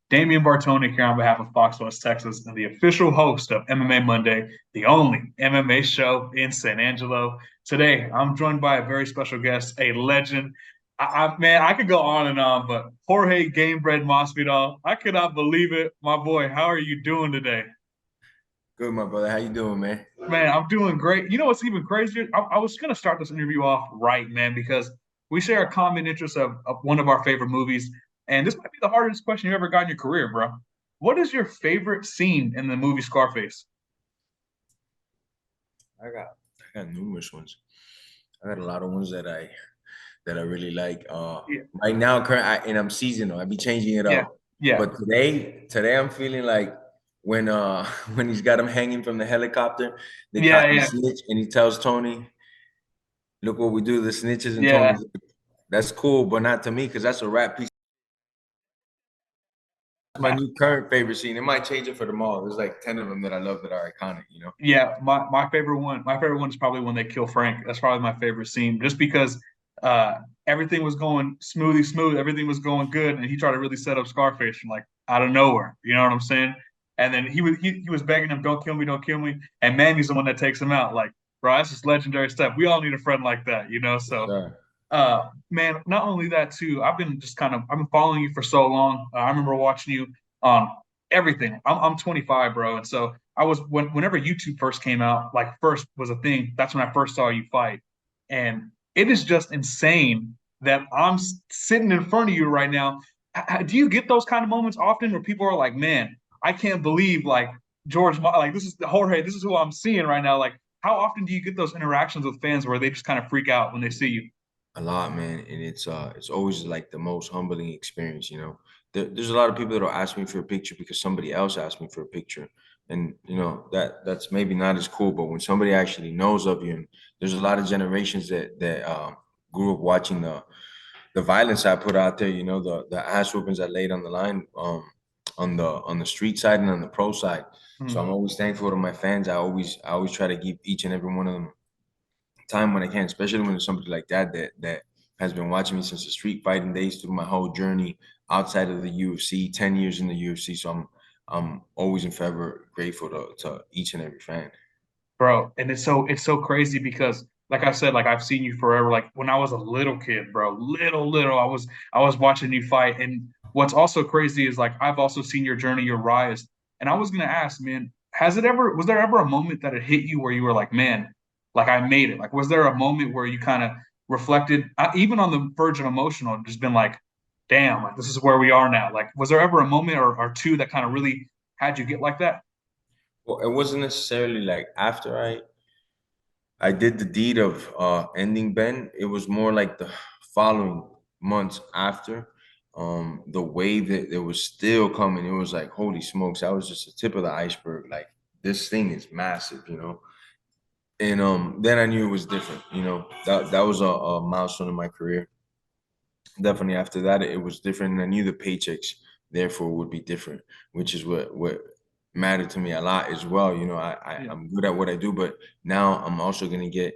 Damien Bartonek here on behalf of Fox West Texas and the official host of MMA Monday, the only MMA show in San Angelo. Today, I'm joined by a very special guest, a legend. Man, I could go on and on, but Jorge Gambred Masvidal. I cannot believe it, my boy. How are you doing today? Good, my brother. How you doing, man? Man, I'm doing great. You know what's even crazier? I was going to start this interview off right, man, because we share a common interest of one of our favorite movies. And this might be the hardest question you ever got in your career, bro. What is your favorite scene in the movie Scarface? I got numerous ones. I got a lot of ones that I really like. Yeah, Right now, and I'm seasonal. I be changing it yeah, up. yeah, But today I'm feeling like when when he's got him hanging from the helicopter, they yeah, caught the yeah, snitch, and he tells Tony, "Look what we do to the snitches." And yeah. Tony's like, "That's cool, but not to me, because that's a rap piece." That's my new current favorite scene. It might change it for them all. There's like 10 of them that I love that are iconic. Yeah, my favorite one is probably when they kill Frank. That's probably my favorite scene, just because everything was going smooth, everything was going good, and he tried to really set up Scarface from like out of nowhere. You know what I'm saying? And then he was begging him, don't kill me," and Manny's the one that takes him out. Like, bro, that's just legendary stuff. We all need a friend like that, you know. For So sure. man, not only that too, I've been following you for so long. I remember watching you on everything. I'm 25, bro, and so I was whenever YouTube first came out, like first was a thing. That's when I first saw you fight, and it is just insane that I'm sitting in front of you right now. Do you get those kind of moments often where people are like, "Man, I can't believe like like this is Jorge, this is who I'm seeing right now." Like, how often do you get those interactions with fans where they just kind of freak out when they see you? A lot, man, and it's always like the most humbling experience. There's a lot of people that'll ask me for a picture because somebody else asked me for a picture, and that's maybe not as cool. But when somebody actually knows of you, and there's a lot of generations that grew up watching the violence I put out there. The ass whoopings I laid on the line, on the street side and on the pro side. So I'm Mhm. always thankful to my fans. I always try to give each and every one of them time when I can, especially when it's somebody like that has been watching me since the street fighting days through my whole journey outside of the UFC, 10 years in the UFC. So I'm always and forever grateful to each and every fan. Bro. And it's so crazy because like I said, like I've seen you forever. Like when I was a little kid, bro, little, I was watching you fight. And what's also crazy is like I've also seen your journey, your rise. And I was gonna ask, man, was there ever a moment that it hit you where you were like, man, like I made it? Like, was there a moment where you kind of reflected, even on the verge of emotional, and just been like, damn, like this is where we are now? Like, was there ever a moment or two that kind of really had you get like that? Well, it wasn't necessarily like after I did the deed of ending Ben. It was more like the following months after. The wave that it was still coming, it was like, holy smokes, that was just the tip of the iceberg. Like this thing is massive. And then I knew it was different. That was a milestone in my career. Definitely after that, it was different. And I knew the paychecks therefore would be different, which is what mattered to me a lot as well. Yeah. I'm good at what I do, but now I'm also gonna get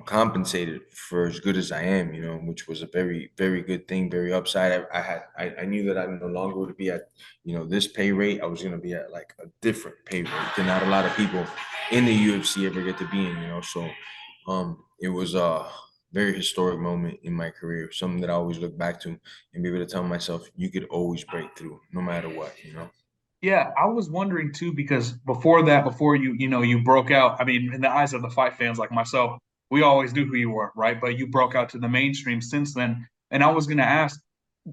compensated for as good as I am, which was a very, very good thing, very upside. I knew that I no longer would be at, this pay rate. I was going to be at like a different pay rate that not a lot of people in the UFC ever get to be in. So it was a very historic moment in my career, something that I always look back to and be able to tell myself, you could always break through no matter what. Yeah, I was wondering too because before that, before you broke out. I mean, in the eyes of the fight fans like myself, we always knew who you were, right? But you broke out to the mainstream since then. And I was gonna ask,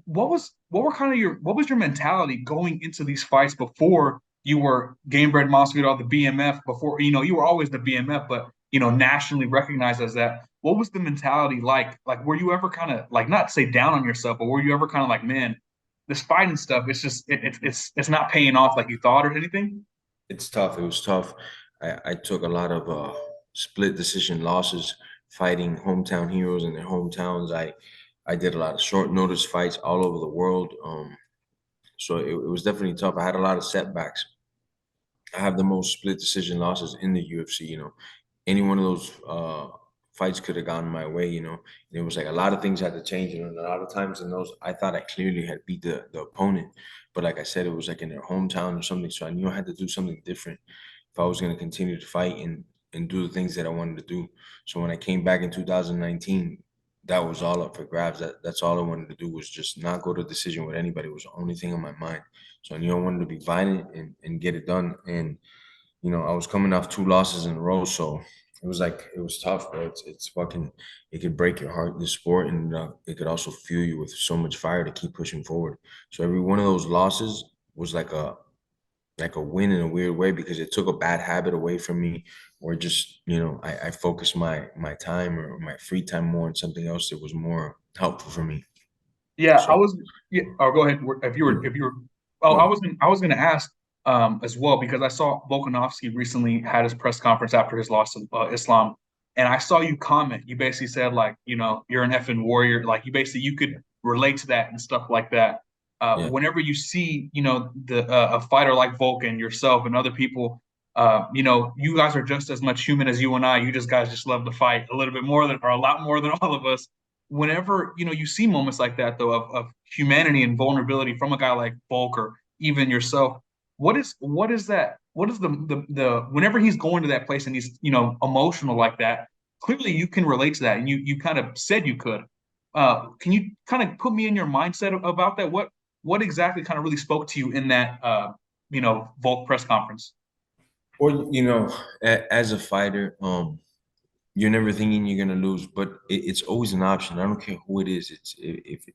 what was your mentality going into these fights before you were Gamebred Masvidal, the BMF? Before you were always the BMF, but nationally recognized as that. What was the mentality like? Like, were you ever kind of like not say down on yourself, but were you ever kind of like, man? This fighting stuff, it's just it's not paying off like you thought or anything. It's tough. It was tough. I took a lot of split decision losses fighting hometown heroes in their hometowns. I did a lot of short notice fights all over the world. So it was definitely tough. I had a lot of setbacks. I have the most split decision losses in the UFC. Any one of those fights could have gone my way, you know. And it was like a lot of things had to change, you know. And a lot of times in those, I thought I clearly had beat the opponent, but like I said, it was like in their hometown or something. So I knew I had to do something different if I was going to continue to fight and do the things that I wanted to do. So when I came back in 2019, that was all up for grabs. That's all I wanted to do was just not go to decision with anybody. It was the only thing on my mind. So I knew I wanted to be violent and get it done. And you know, I was coming off 2 losses in a row, so it was like it was tough, bro. It's fucking it could break your heart, this sport, and it could also fuel you with so much fire to keep pushing forward. So every one of those losses was like a win in a weird way because it took a bad habit away from me, or just you know I focused my time or my free time more on something else that was more helpful for me. Yeah, I So was. Yeah, oh, go ahead. If you were. Oh, no, I was going to ask as well because I saw Volkanovski recently had his press conference after his loss to Islam, and I saw you comment. You basically said like, you know, you're an effing warrior. Like you basically you could relate to that and stuff like that. yeah, Whenever you see, you know, the a fighter like Volkan, yourself, and other people, you know, you guys are just as much human as you and I. You just guys just love to fight a little bit more than, or a lot more than all of us. Whenever you know you see moments like that though of humanity and vulnerability from a guy like Volk or even yourself, what is that? What is the whenever he's going to that place and he's you know emotional like that? Clearly, you can relate to that, and you kind of said you could. Can you kind of put me in your mindset about that? What exactly kind of really spoke to you in that you know Volk press conference? or you know, as a fighter, you're never thinking you're gonna lose, but it's always an option. I don't care who it is. It's if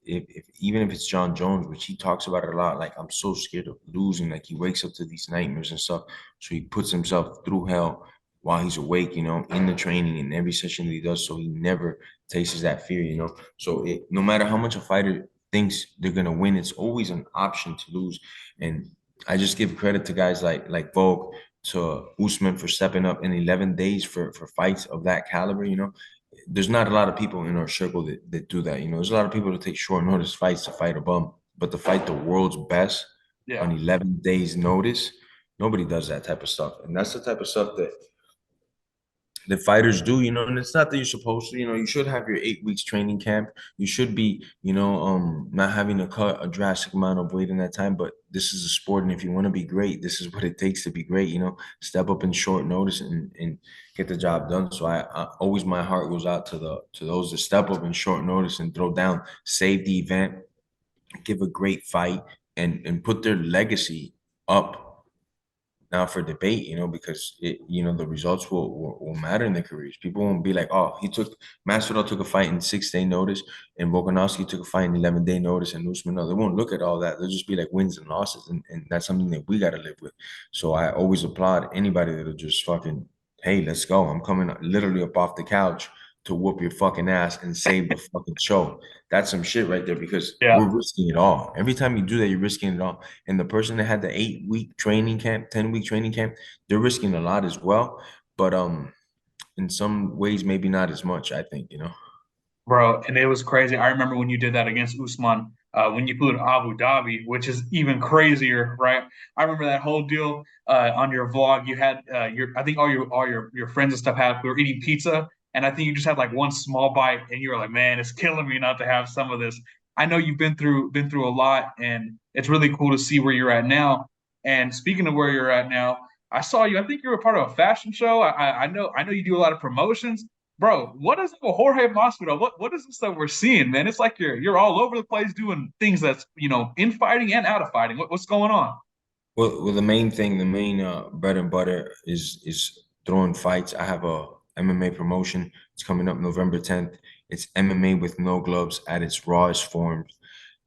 even if it's John Jones, which he talks about it a lot. Like I'm so scared of losing. Like he wakes up to these nightmares and stuff, so he puts himself through hell while he's awake. You know, in the training and every session that he does, so he never tastes that fear. You know, so no matter how much a fighter thinks they're gonna win, it's always an option to lose. And I just give credit to guys like Volk, to Usman for stepping up in 11 days for fights of that caliber. You know, there's not a lot of people in our circle that do that. You know, there's a lot of people that take short notice fights to fight a bum, but to fight the world's best Yeah. on 11 days notice, nobody does that type of stuff. And that's the type of stuff that fighters do, you know, and it's not that you're supposed to, you know, you should have your 8 weeks training camp. You should be, you know, not having to cut a drastic amount of weight in that time. But this is a sport, and if you want to be great, this is what it takes to be great, you know, step up in short notice and get the job done. So I always my heart goes out to those that step up in short notice and throw down, save the event, give a great fight, and put their legacy up now for debate, you know, because you know, the results will matter in their careers. People won't be like, oh, Masvidal took a fight in 6 day notice, and Volkanovski took a fight in 11 day notice, and Usman. No, they won't look at all that. They'll just be like wins and losses, and that's something that we got to live with. So I always applaud anybody that'll just fucking, hey, let's go. I'm coming literally up off the couch to whoop your fucking ass and save the fucking show. That's some shit right there because Yeah. we're risking it all. Every time you do that, you're risking it all. And the person that had the 8 week training camp, 10 week training camp, they're risking a lot as well. But in some ways, maybe not as much, I think, you know. Bro, and it was crazy. I remember when you did that against Usman, when you flew to Abu Dhabi, which is even crazier, right? I remember that whole deal on your vlog. You had I think all your friends and stuff had. We were eating pizza, and I think you just had like one small bite, and you were like, "Man, it's killing me not to have some of this." I know you've been through a lot, and it's really cool to see where you're at now. And speaking of where you're at now, I saw you. I think you were part of a fashion show. I know you do a lot of promotions. Bro, what is it with Jorge Masvidal? What is this that we're seeing, man? It's like you're all over the place doing things that's you know in fighting and out of fighting. What's going on? Well, the main thing, the main bread and butter is throwing fights. I have a MMA promotion. It's coming up November 10th. It's MMA with no gloves at its rawest form.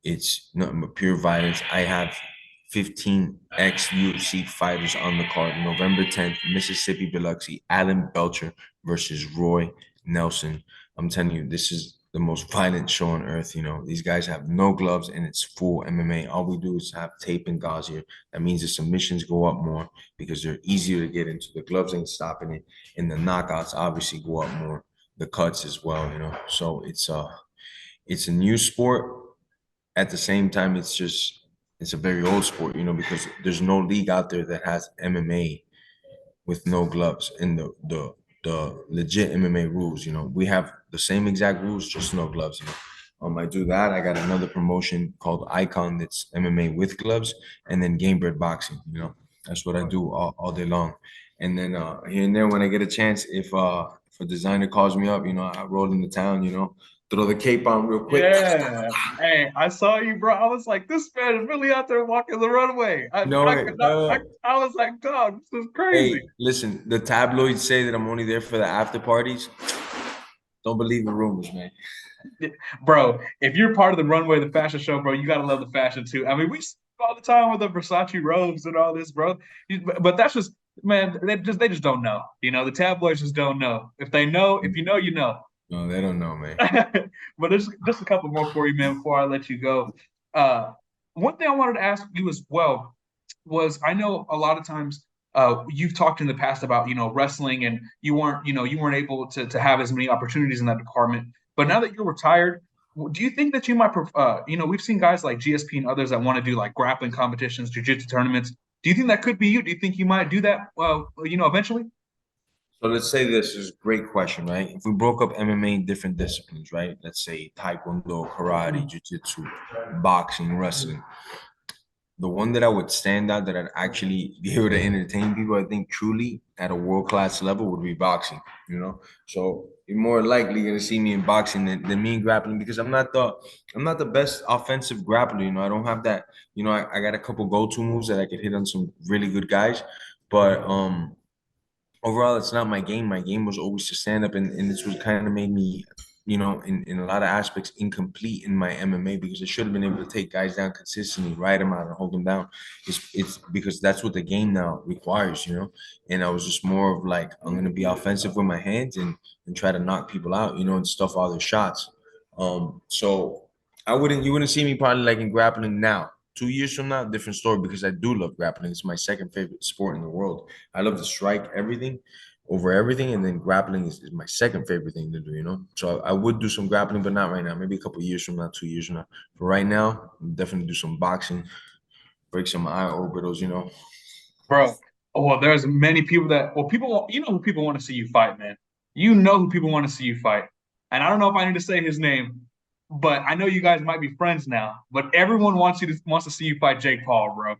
It's nothing but pure violence. I have 15 ex-UFC fighters on the card. November 10th, Mississippi Biloxi, Alan Belcher versus Roy Nelson. I'm telling you, this is the most violent show on earth. You know, these guys have no gloves and it's full MMA. All we do is have tape and gauze here. That means the submissions go up more because they're easier to get into. The gloves ain't stopping it. And the knockouts obviously go up more. The cuts as well, you know. So it's a new sport. At the same time, it's a very old sport, you know, because there's no league out there that has MMA with no gloves. And the legit MMA rules. You know, we have the same exact rules, just no gloves. You know. I do that. I got another promotion called Icon that's MMA with gloves, and then Gamebred Boxing. You know, that's what I do all day long. And then here and there, when I get a chance, if a designer calls me up, you know, I roll into town. You know, throw the cape on real quick. Yeah. Hey, I saw you, bro. I was like, this man is really out there walking the runway. I, No I way. could not. I was like, dog, this is crazy. Hey, listen, the tabloids say that I'm only there for the after parties. Don't believe the rumors, man. Bro, if you're part of the runway, the fashion show, bro, you gotta love the fashion too. I mean, we see all the time with the Versace robes and all this, bro. But that's just, man, they just don't know. You know, the tabloids just don't know. If they know, if you know, you know. No, they don't know, man. But there's just a couple more for you, man, before I let you go. Uh, One thing I wanted to ask you as well was I know a lot of times you've talked in the past about wrestling and you weren't able to have as many opportunities in that department. But now that you're retired, do you think that you might we've seen guys like GSP and others that want to do like grappling competitions, jiu-jitsu tournaments. Do you think that could be you? Do you think you might do that eventually? So let's say this is a great question, right? If we broke up MMA in different disciplines, right? Let's say Taekwondo, karate, jiu-jitsu, boxing, wrestling. The one that I would stand out that I'd actually be able to entertain people, I think truly at a world-class level would be boxing, you know? So you're more likely gonna see me in boxing than me in grappling because I'm not the best offensive grappler, you know. I don't have that, you know, I got a couple go-to moves that I could hit on some really good guys, but overall it's not my game. My game was always to stand up, and this was kind of made me, you know, in a lot of aspects incomplete in my MMA because I should have been able to take guys down consistently, ride them out and hold them down. It's because that's what the game now requires, you know. And I was just more of like, I'm gonna be offensive with my hands and try to knock people out, you know, and stuff all their shots. So you wouldn't see me probably like in grappling now. 2 years from now, different story because I do love grappling. It's my second favorite sport in the world. I love to strike everything over everything, and then grappling is my second favorite thing to do, you know. So I would do some grappling, but not right now. Maybe a couple years from now, 2 years from now. But right now, definitely do some boxing, break some eye orbitals, you know. Bro, well, there's many people that, well, people, who people want to see you fight, man. You know who people want to see you fight. And I don't know if I need to say his name, but I know you guys might be friends now. But everyone wants to see you fight Jake Paul, bro.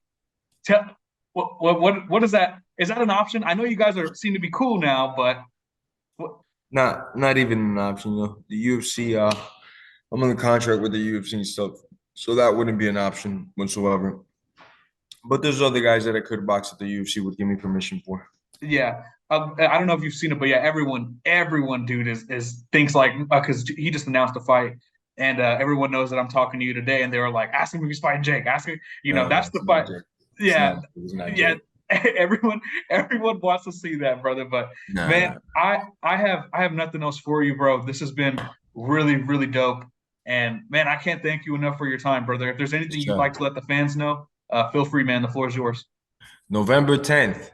Tell what is that? Is that an option? I know you guys seem to be cool now, but what, Not even an option, you know. The UFC, I'm on the contract with the UFC and stuff, so that wouldn't be an option whatsoever. But there's other guys that I could box at the UFC would give me permission for. yeah. I don't know if you've seen it, but yeah, everyone, dude, is thinks like because he just announced a fight, and everyone knows that I'm talking to you today, and they were like, ask him if he's fighting Jake, ask him, that's It's the not fight. Jake. Yeah, It's not yeah. Jake. Everyone wants to see that, brother. But man, Nah. I have nothing else for you, bro. This has been really, really dope. And man, I can't thank you enough for your time, brother. If there's anything you'd like to let the fans know, feel free, man. The floor is yours. November 10th,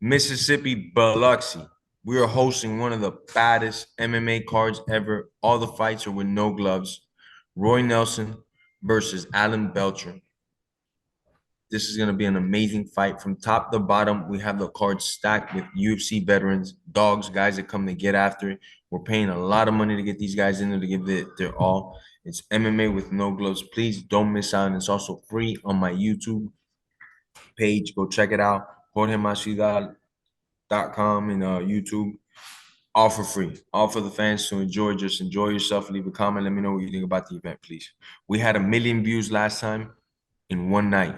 Mississippi, Biloxi. We are hosting one of the baddest MMA cards ever. All the fights are with no gloves. Roy Nelson versus Alan Belcher. This is going to be an amazing fight from top to bottom. We have the card stacked with UFC veterans, dogs, guys that come to get after it. We're paying a lot of money to get these guys in there to give it their all. It's MMA with no gloves. Please don't miss out. And it's also free on my YouTube page. Go check it out. Jorge Masvidal.com and YouTube. All for free. All for the fans to enjoy. Just enjoy yourself. Leave a comment. Let me know what you think about the event, please. We had 1 million views last time in one night.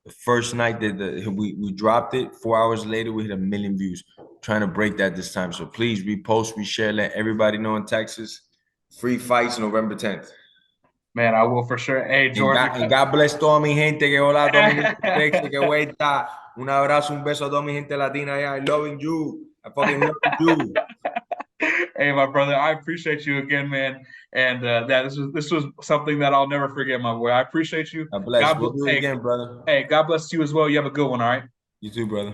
The first night that we dropped it, 4 hours later, we hit 1 million views. Trying to break that this time. So please repost, reshare, let everybody know in Texas. Free fights November 10th. Man, I will for sure. Hey, And Jorge. God bless toda mi gente que hola, toda mi gente de Texas que vuelta. Un abrazo, un beso a toda mi gente latina allá. I loving you. I fucking love you. Hey, my brother, I appreciate you again, man. And that this was something that I'll never forget, my boy. I appreciate you. God bless. We'll do it Hey, again, brother. hey, God bless you as well. You have a good one, all right? You too, brother.